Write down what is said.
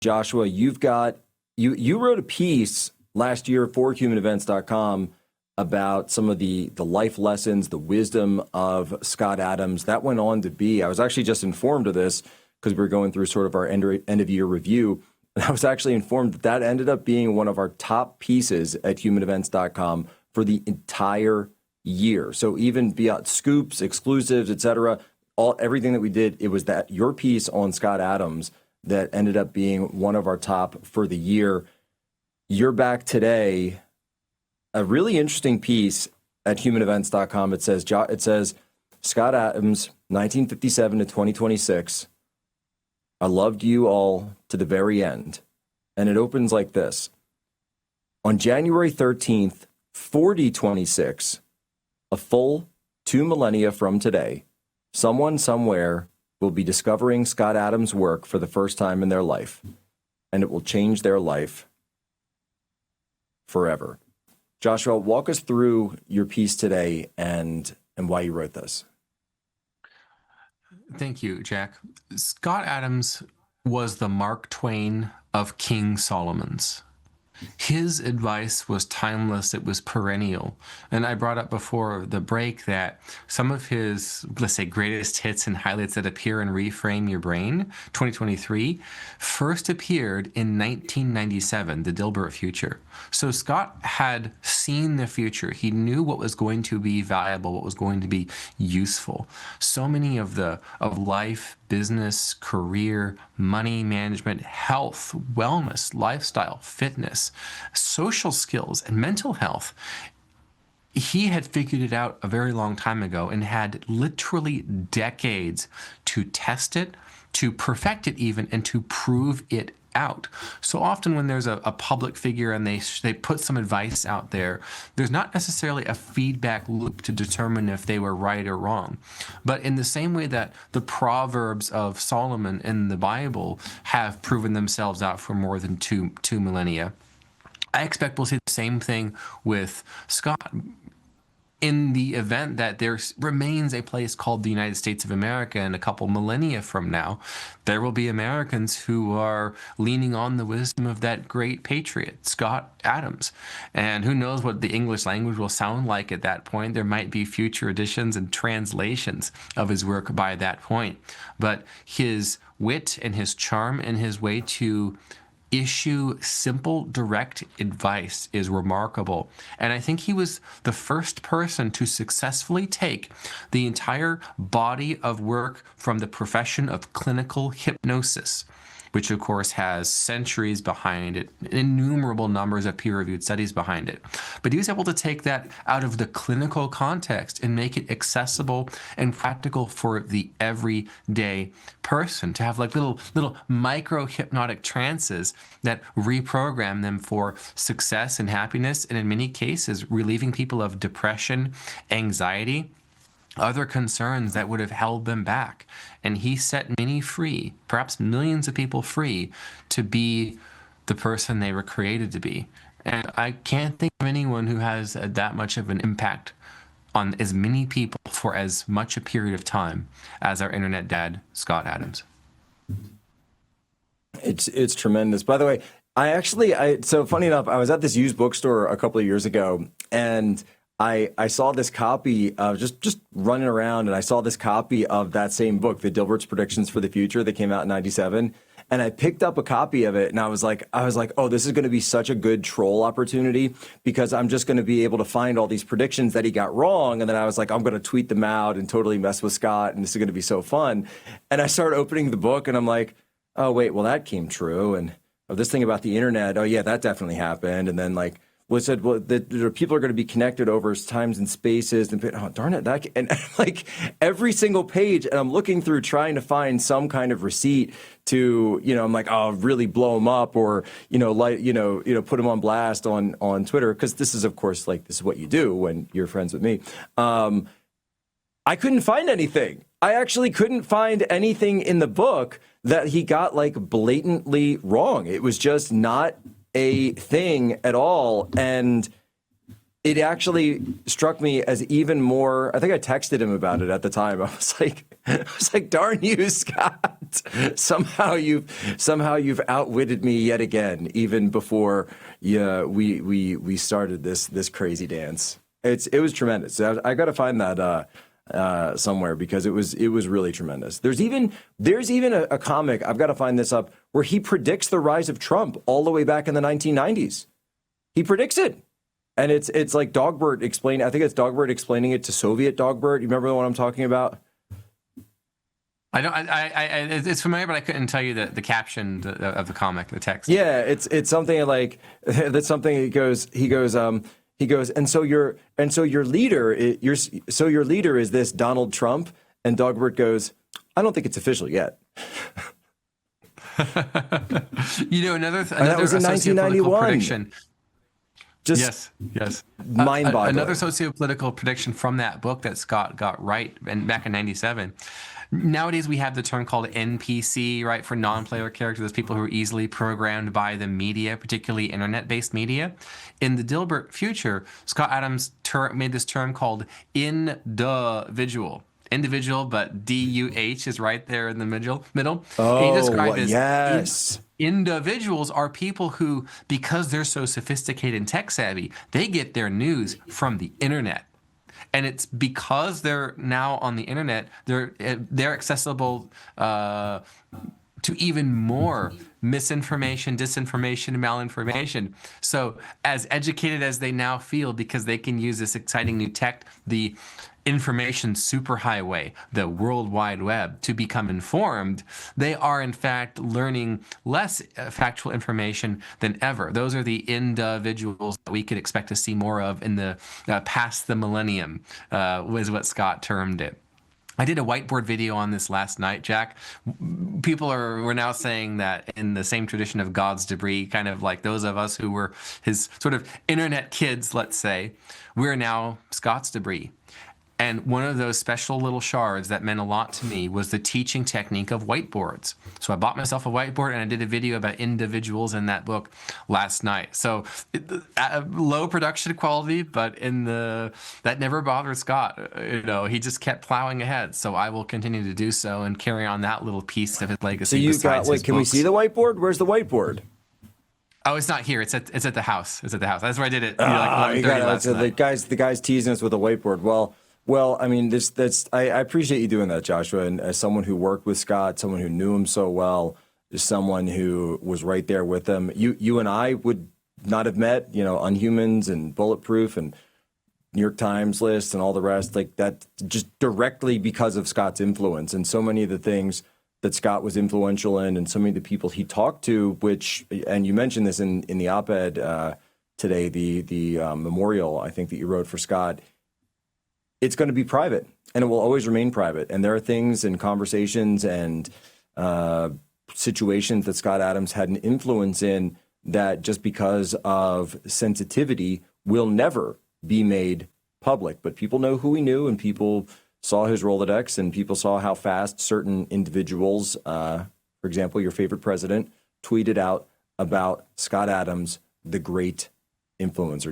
Joshua, you wrote a piece last year for humanevents.com about some of the life lessons, the wisdom of Scott Adams. That went on to be, I was actually just informed of this because we were going through sort of our end of year review. And I was actually informed that ended up being one of our top pieces at humanevents.com for the entire year. So even beyond scoops, exclusives, etc., everything that we did, it was that your piece on Scott Adams that ended up being one of our top for the year. You're back today. A really interesting piece at humanevents.com. It says Scott Adams, 1957 to 2026. I loved you all to the very end. And it opens like this. On January 13th, 4026, a full 2 millennia from today, someone somewhere will be discovering Scott Adams' work for the first time in their life, and it will change their life forever. Joshua, walk us through your piece today and why you wrote this. Thank you, Jack. Scott Adams was the Mark Twain of King Solomon's. His advice was timeless. It was perennial. And I brought up before the break that some of his, let's say, greatest hits and highlights that appear in Reframe Your Brain 2023 first appeared in 1997, The Dilbert Future. So Scott had seen the future. He knew what was going to be valuable, what was going to be useful. So many of life, business, career, money management, health, wellness, lifestyle, fitness, social skills, and mental health. He had figured it out a very long time ago and had literally decades to test it, to perfect it even, and to prove it out. So often when there's a public figure and they put some advice out there, there's not necessarily a feedback loop to determine if they were right or wrong. But in the same way that the Proverbs of Solomon in the Bible have proven themselves out for more than two millennia, I expect we'll see the same thing with Scott. In the event that there remains a place called the United States of America in a couple millennia from now, there will be Americans who are leaning on the wisdom of that great patriot, Scott Adams. And who knows what the English language will sound like at that point. There might be future editions and translations of his work by that point. But his wit and his charm and his way to issue simple, direct advice is remarkable. And I think he was the first person to successfully take the entire body of work from the profession of clinical hypnosis, which of course has centuries behind it, innumerable numbers of peer-reviewed studies behind it. But he was able to take that out of the clinical context and make it accessible and practical for the everyday person, to have like little micro-hypnotic trances that reprogram them for success and happiness, and in many cases, relieving people of depression, anxiety, other concerns that would have held them back. And he set many free, perhaps millions of people free, to be the person they were created to be. And I can't think of anyone who has that much of an impact on as many people for as much a period of time as our internet dad, Scott Adams. It's tremendous. By the way, so funny enough, I was at this used bookstore a couple of years ago, and I saw this copy of just running around, and I saw this copy of that same book, The Dilbert's Predictions for the Future, that came out in 97. And I picked up a copy of it, and I was like, oh, this is going to be such a good troll opportunity, because I'm just going to be able to find all these predictions that he got wrong. And then I was like, I'm going to tweet them out and totally mess with Scott, and this is going to be so fun. And I started opening the book, and I'm like, oh, wait, well, that came true. And oh, this thing about the internet, oh, yeah, that definitely happened. And then like, well, it said, well, people are going to be connected over times and spaces, and oh, darn it, and like every single page, and I'm looking through trying to find some kind of receipt to, I'm like, oh, really blow them up, or put them on blast on Twitter, because this is, of course, like, this is what you do when you're friends with me. I couldn't find anything. I actually couldn't find anything in the book that he got like blatantly wrong. It was just not a thing at all. And it actually struck me as even more. I think I texted him about it at the time. I was like, darn you, Scott. Somehow you've outwitted me yet again, even before we started this crazy dance. It was tremendous. I got to find that somewhere because it was really tremendous. There's even a comic, I've got to find this up, where he predicts the rise of Trump all the way back in the 1990s. He predicts it. And it's like Dogbert explaining. I think it's Dogbert explaining it to Soviet Dogbert. You remember the one I'm talking about? I don't. It's familiar, but I couldn't tell you the caption of the comic, the text. Yeah, it's something like that's something. He goes. And so your leader is this Donald Trump. And Dogbert goes, I don't think it's official yet. Another that was in 1991. Prediction. Yes. Mind-boggling. Another sociopolitical prediction from that book that Scott got right back in 97. Nowadays, we have the term called NPC, right, for non-player characters, those people who are easily programmed by the media, particularly internet-based media. In the Dilbert future, Scott Adams made this term called individual. Individual, but DUH is right there in the middle. Oh, he described as yes. Individuals are people who, because they're so sophisticated and tech savvy, they get their news from the internet. And it's because they're now on the internet, they're accessible to even more misinformation, disinformation, malinformation. So as educated as they now feel because they can use this exciting new tech, the information superhighway, the World Wide Web, to become informed, they are in fact learning less factual information than ever. Those are the individuals that we could expect to see more of in the past the millennium, was what Scott termed it. I did a whiteboard video on this last night, Jack. We're now saying that in the same tradition of God's debris, kind of like those of us who were his sort of internet kids, let's say, we're now Scott's debris. And one of those special little shards that meant a lot to me was the teaching technique of whiteboards. So I bought myself a whiteboard and I did a video about individuals in that book last night. So low production quality, but that never bothered Scott. He just kept plowing ahead. So I will continue to do so and carry on that little piece of his legacy. So you've got, can we see the whiteboard? Where's the whiteboard? Oh, it's not here. It's at the house. It's at the house. That's where I did it. The guy's teasing us with a whiteboard. Well, I mean, I appreciate you doing that, Joshua. And as someone who worked with Scott, someone who knew him so well, as someone who was right there with him, you and I would not have met, Unhumans and Bulletproof and New York Times list and all the rest, like that, just directly because of Scott's influence and so many of the things that Scott was influential in, and so many of the people he talked to, and you mentioned this in the op-ed today, the memorial, I think, that you wrote for Scott. It's going to be private, and it will always remain private. And there are things and conversations and situations that Scott Adams had an influence in that just because of sensitivity will never be made public. But people know who he knew, and people saw his Rolodex, and people saw how fast certain individuals, for example, your favorite president, tweeted out about Scott Adams, the great influencer.